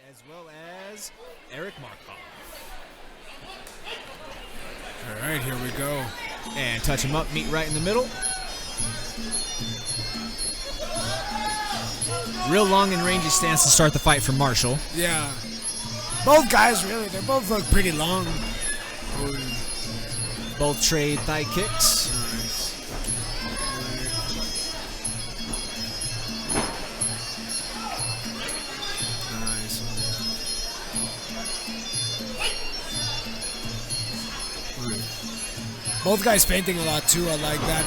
as well as Eric Markov. All right, here we go. And touch him up, meet right in the middle. Real long and rangy stance to start the fight for Marshall. Yeah. Both guys, really, they both look pretty long. Both trade thigh kicks. Nice. Both guys feinting a lot too. I like that.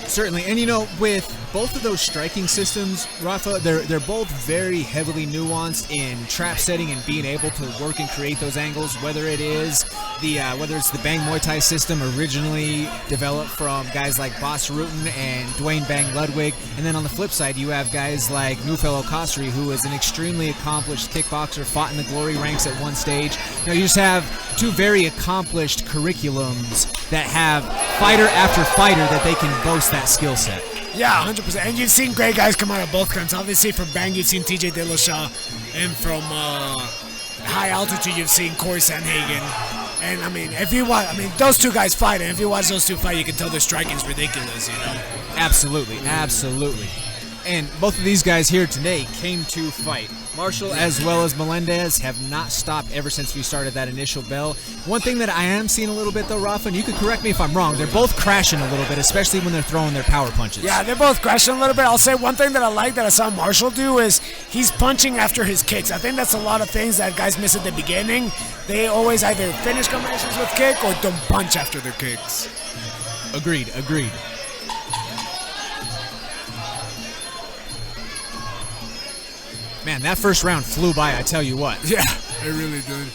Certainly, and you know, with both of those striking systems, Rafa, they're both very heavily nuanced in trap setting and being able to work and create those angles. Whether it's the Bang Muay Thai system originally developed from guys like Bas Rutten and Dwayne Bang Ludwig, and then on the flip side, you have guys like Nufel Okasri, who is an extremely accomplished kickboxer, fought in the glory ranks at one stage. You know, you just have two very accomplished curriculums that have fighter after fighter that they can boast that skill set. Yeah, 100%. And you've seen great guys come out of both camps. Obviously, from Bang, you've seen TJ Dillashaw, and from high altitude, you've seen Corey Sandhagen. And I mean, those two guys fight, and if you watch those two fight, you can tell their striking's ridiculous, you know? Absolutely, absolutely. And both of these guys here today came to fight. Marshall as well as Melendez have not stopped ever since we started that initial bell. One thing that I am seeing a little bit though, Rafa, and you could correct me if I'm wrong, they're both crashing a little bit, especially when they're throwing their power punches. Yeah, they're both crashing a little bit. I'll say one thing that I like that I saw Marshall do is he's punching after his kicks. I think that's a lot of things that guys miss at the beginning. They always either finish combinations with kick or don't punch after their kicks. Agreed. Man, that first round flew by, I tell you what. Yeah, it really did.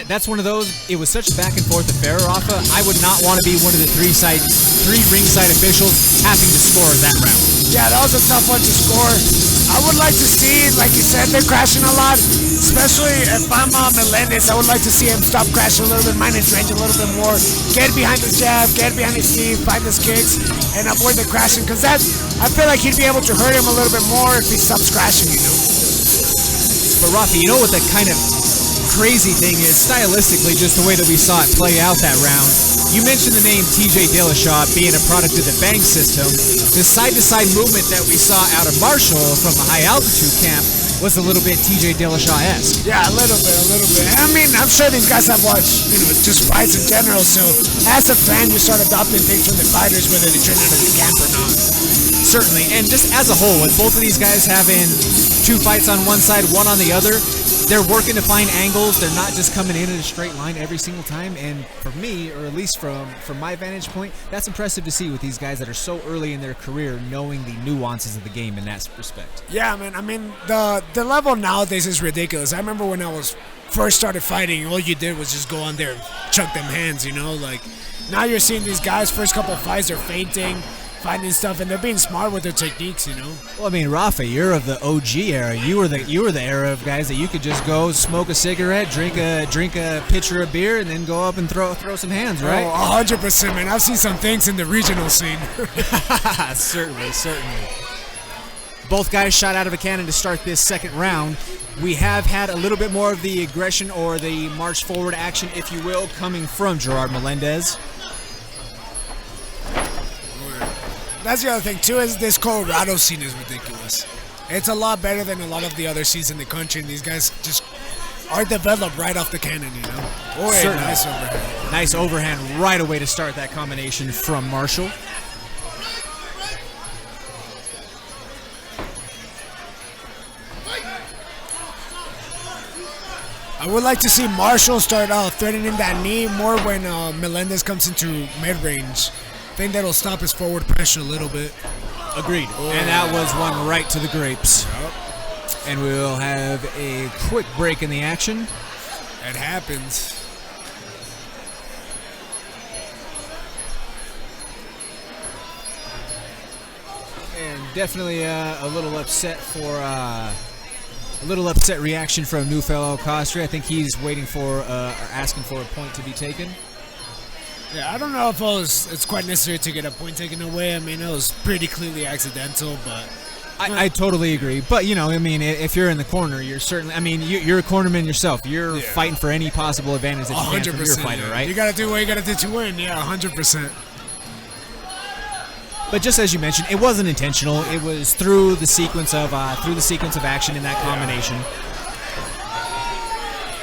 That's one of those, it was such a back and forth affair, Rafa. I would not want to be one of the three ringside officials having to score that round. Yeah, that was a tough one to score. I would like to see, like you said, they're crashing a lot. Especially if I'm Melendez, I would like to see him stop crashing a little bit, mind his range a little bit more. Get behind his jab, get behind his knee, find his kicks, and avoid the crashing. Because I feel like he'd be able to hurt him a little bit more if he stops crashing, you know? But Rafa, you know what the kind of crazy thing is, stylistically, just the way that we saw it play out that round. You mentioned the name TJ Dillashaw being a product of the Bang system. The side-to-side movement that we saw out of Marshall from the high-altitude camp was a little bit TJ Dillashaw-esque. Yeah, a little bit. I mean, I'm sure these guys have watched, just fights in general, so as a fan, you start adopting things from the fighters, whether they turn out of the camp or not. Certainly, and just as a whole, with both of these guys having two fights on one side, one on the other, they're working to find angles. They're not just coming in a straight line every single time. And for me, or at least from my vantage point, that's impressive to see with these guys that are so early in their career, knowing the nuances of the game in that respect. Yeah, man. I mean, the level nowadays is ridiculous. I remember when I was first started fighting, all you did was just go on there and chuck them hands, Like, now you're seeing these guys, first couple of fights, they're feinting, finding stuff, and they're being smart with their techniques, Well, I mean, Rafa, you're of the OG era. You were the era of guys that you could just go smoke a cigarette, drink a pitcher of beer, and then go up and throw some hands, right? Oh, 100%, man. I've seen some things in the regional scene. Certainly. Both guys shot out of a cannon to start this second round. We have had a little bit more of the aggression or the march forward action, if you will, coming from Gerard Melendez. That's the other thing, too, is this Colorado scene is ridiculous. It's a lot better than a lot of the other scenes in the country, and these guys just are developed right off the cannon, Certainly. Nice overhand. Nice overhand right away to start that combination from Marshall. I would like to see Marshall start threatening that knee more when Melendez comes into mid-range. I think that'll stop his forward pressure a little bit. Agreed. And that was one right to the grapes. Yep. And we'll have a quick break in the action. It happens. And definitely a little upset reaction from Nufel Okasri. I think he's waiting for or asking for a point to be taken. Yeah, I don't know if it's quite necessary to get a point taken away. I mean, it was pretty clearly accidental, but I totally agree. But, you know, I mean, if you're in the corner, you're certainly, I mean, you're a cornerman yourself. You're fighting for any possible advantage that you can from your fighter, right? You got to do what you got to do to win. Yeah, 100%. But just as you mentioned, it wasn't intentional. It was through the sequence of action in that combination.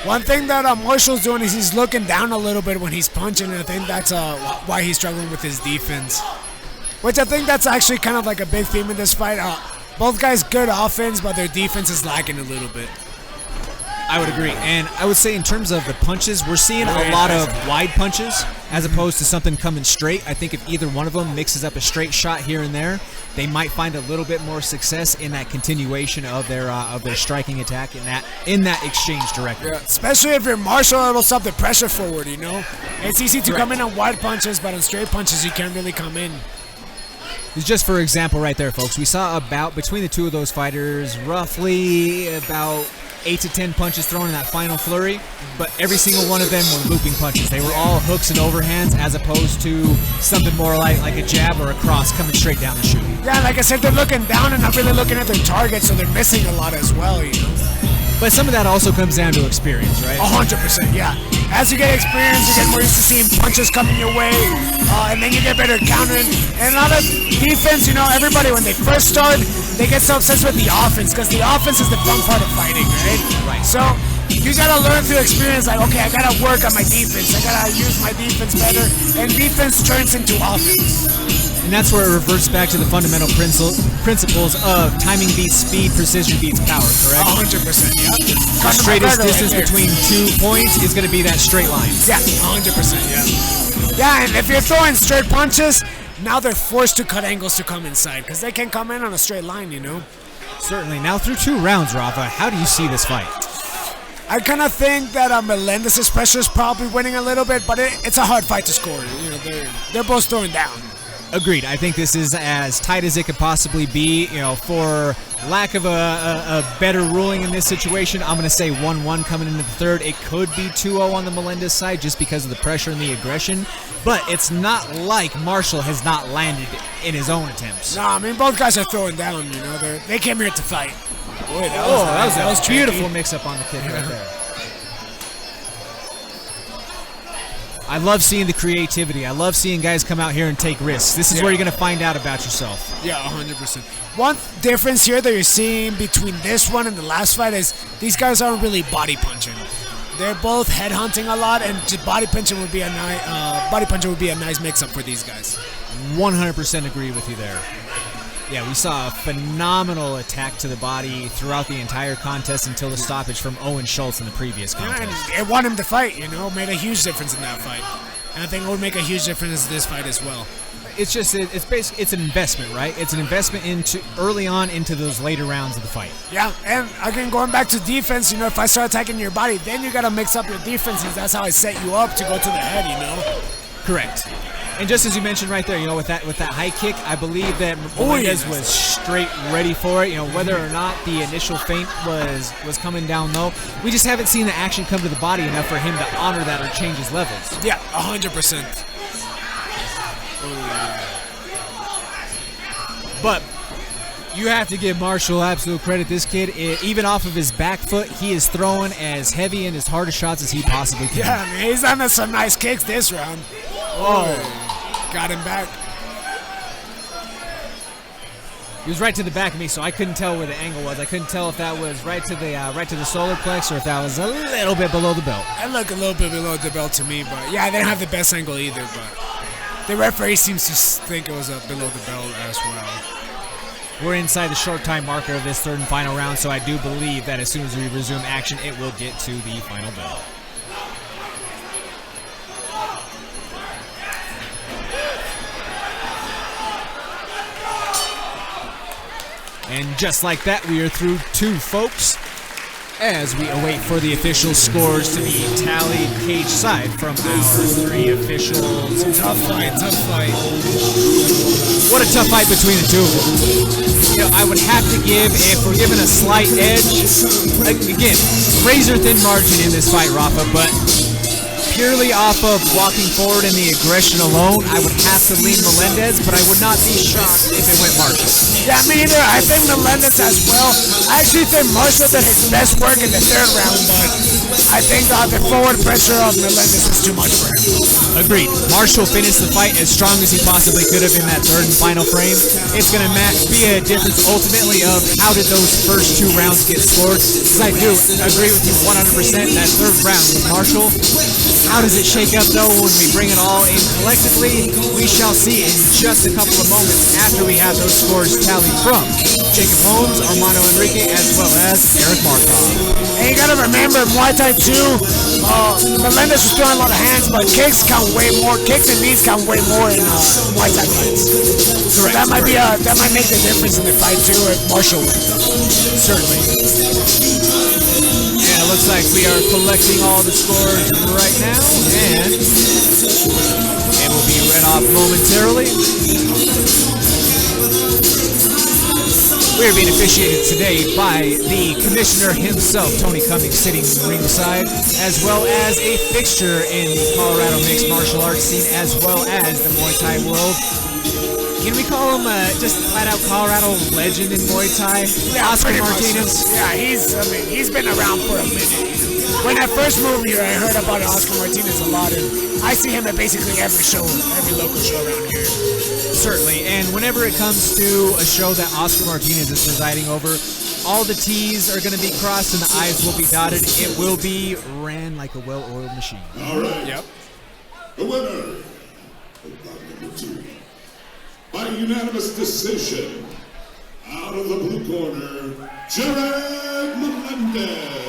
One thing that Marshall's doing is he's looking down a little bit when he's punching, and I think that's why he's struggling with his defense. Which I think that's actually kind of like a big theme in this fight. Both guys good offense, but their defense is lacking a little bit. I would agree. And I would say in terms of the punches, we're seeing a lot of wide punches as opposed to something coming straight. I think if either one of them mixes up a straight shot here and there, they might find a little bit more success in that continuation of their striking attack in that exchange directly. Yeah, especially if you're Marshall, it'll stop the pressure forward, you know? It's easy to come in on wide punches, but on straight punches, you can't really come in. Just for example right there, folks, we saw about, between the two of those fighters, roughly about 8 to 10 punches thrown in that final flurry, but every single one of them were looping punches. They were all hooks and overhands as opposed to something more like a jab or a cross coming straight down the chute. Yeah, like I said, they're looking down and not really looking at their target, so they're missing a lot as well, you know? But some of that also comes down to experience, right? 100%, yeah. As you get experience, you get more used to seeing punches coming your way, and then you get better at countering. And a lot of defense, you know, everybody, when they first start, they get so obsessed with the offense, because the offense is the fun part of fighting, right? Right. So you gotta learn through experience, like, okay, I gotta work on my defense. I gotta use my defense better, and defense turns into offense. And that's where it reverts back to the fundamental principles of timing beats speed, precision beats power, correct? 100%, yeah. The straightest distance between 2 points is going to be that straight line. Yeah, 100%, yeah. Yeah, and if you're throwing straight punches, now they're forced to cut angles to come inside, because they can't come in on a straight line, you know? Certainly. Now, through 2 rounds, Rafa, how do you see this fight? I kind of think that Melendez's pressure is probably winning a little bit, but it's a hard fight to score. You know, they're both throwing down. Agreed. I think this is as tight as it could possibly be. You know, for lack of a better ruling in this situation, I'm going to say 1-1 coming into the third. It could be 2-0 on the Melendez side just because of the pressure and the aggression, but it's not like Marshall has not landed in his own attempts. No, I mean, both guys are throwing down, you know. They came here to fight. Boy, that was a beautiful mix-up on the kick right there. I love seeing the creativity. I love seeing guys come out here and take risks. This is where you're going to find out about yourself. Yeah, 100%. One difference here that you're seeing between this one and the last fight is these guys aren't really body punching. They're both head hunting a lot, and body punching would be a nice mix-up for these guys. 100% agree with you there. Yeah, we saw a phenomenal attack to the body throughout the entire contest until the stoppage from Owen Schultz in the previous contest. Yeah, and it won him the fight, you know, made a huge difference in that fight. And I think it would make a huge difference in this fight as well. It's just, it's basically, it's an investment, right? It's an investment into early on into those later rounds of the fight. Yeah, and again, going back to defense, you know, if I start attacking your body, then you got to mix up your defenses. That's how I set you up to go to the head, you know? Correct. And just as you mentioned right there, you know, with that high kick, I believe that Melendez was straight ready for it. You know, whether or not the initial feint was coming down low, we just haven't seen the action come to the body enough for him to honor that or change his levels. Yeah, 100%. But you have to give Marshall absolute credit. This kid, even off of his back foot, he is throwing as heavy and as hard a shots as he possibly can. Yeah, man, he's on some nice kicks this round. Oh, got him back. He was right to the back of me, so I couldn't tell where the angle was. I couldn't tell if that was right to the solar plex or if that was a little bit below the belt. It looked a little bit below the belt to me, but yeah, I didn't have the best angle either. But the referee seems to think it was below the belt as well. We're inside the short time marker of this third and final round, so I do believe that as soon as we resume action, it will get to the final bell. And just like that, we are through 2, folks, as we await for the official scores to be tallied cage side from our 3 officials. Tough fight. What a tough fight between the 2 of them. You know, I would have to give, if we're given a slight edge, again, razor thin margin in this fight, Rafa, but purely off of walking forward and the aggression alone, I would have to lean Melendez, but I would not be shocked if it went Marshall. Yeah, me either. I think Melendez as well. I actually think Marshall did his best work in the third round, but I think the forward pressure of Melendez was too much for him. Agreed. Marshall finished the fight as strong as he possibly could have in that third and final frame. It's going to be a difference ultimately of how did those first 2 rounds get scored. Because I do agree with you 100%. That third round with Marshall, how does it shake up though when we bring it all in collectively? We shall see in just a couple of moments after we have those scores tallied from Jacob Holmes, Armando Enrique, as well as Eric Markov. And you gotta remember, Muay Thai too, Melendez was throwing a lot of hands, but kicks count way more. Kicks and knees count way more in Muay Thai fights. So that might make the difference in the fight too if Marshall wins. Certainly. And it looks like we are collecting all the scores right now, and it will be read off momentarily. We are being officiated today by the commissioner himself, Tony Cummings, sitting ringside, as well as a fixture in the Colorado mixed martial arts scene, as well as the Muay Thai world. Can we call him just flat out Colorado legend in Muay Thai? Yeah, Oscar Martinez. Yeah, he's been around for a minute. When I first moved here, I heard about Oscar Martinez a lot, and I see him at basically every show, every local show around here. Certainly, and whenever it comes to a show that Oscar Martinez is presiding over, all the T's are going to be crossed and the I's will be dotted. It will be ran like a well-oiled machine. All right. Yep. The winner of bout number 2, by unanimous decision, out of the blue corner, Gerard Melendez.